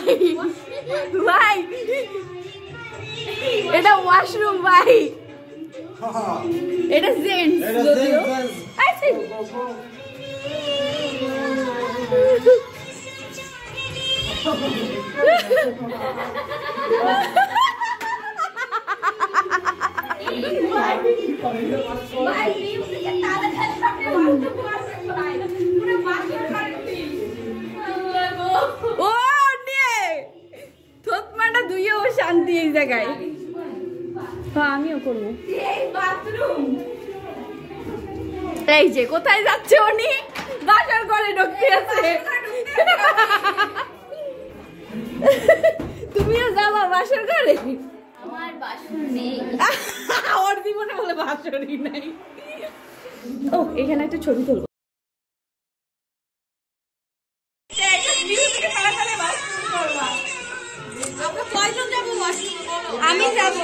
ভাই ভাই এটা ওয়াশরুম ভাই এটা জেন্টস যদিও আচ্ছা শান্তি এই জায়গায় আমিও করবো এই যে কোথায় যাচ্ছে উনি বাসার ঘরে ঢুকতে আছে তুমিও যাবা বাসার ঘরে আমার বাসন নেই ওর জীবনে বলে বাসরই নাই ও এখানে একটা ছবি তুলবো আমি যাবো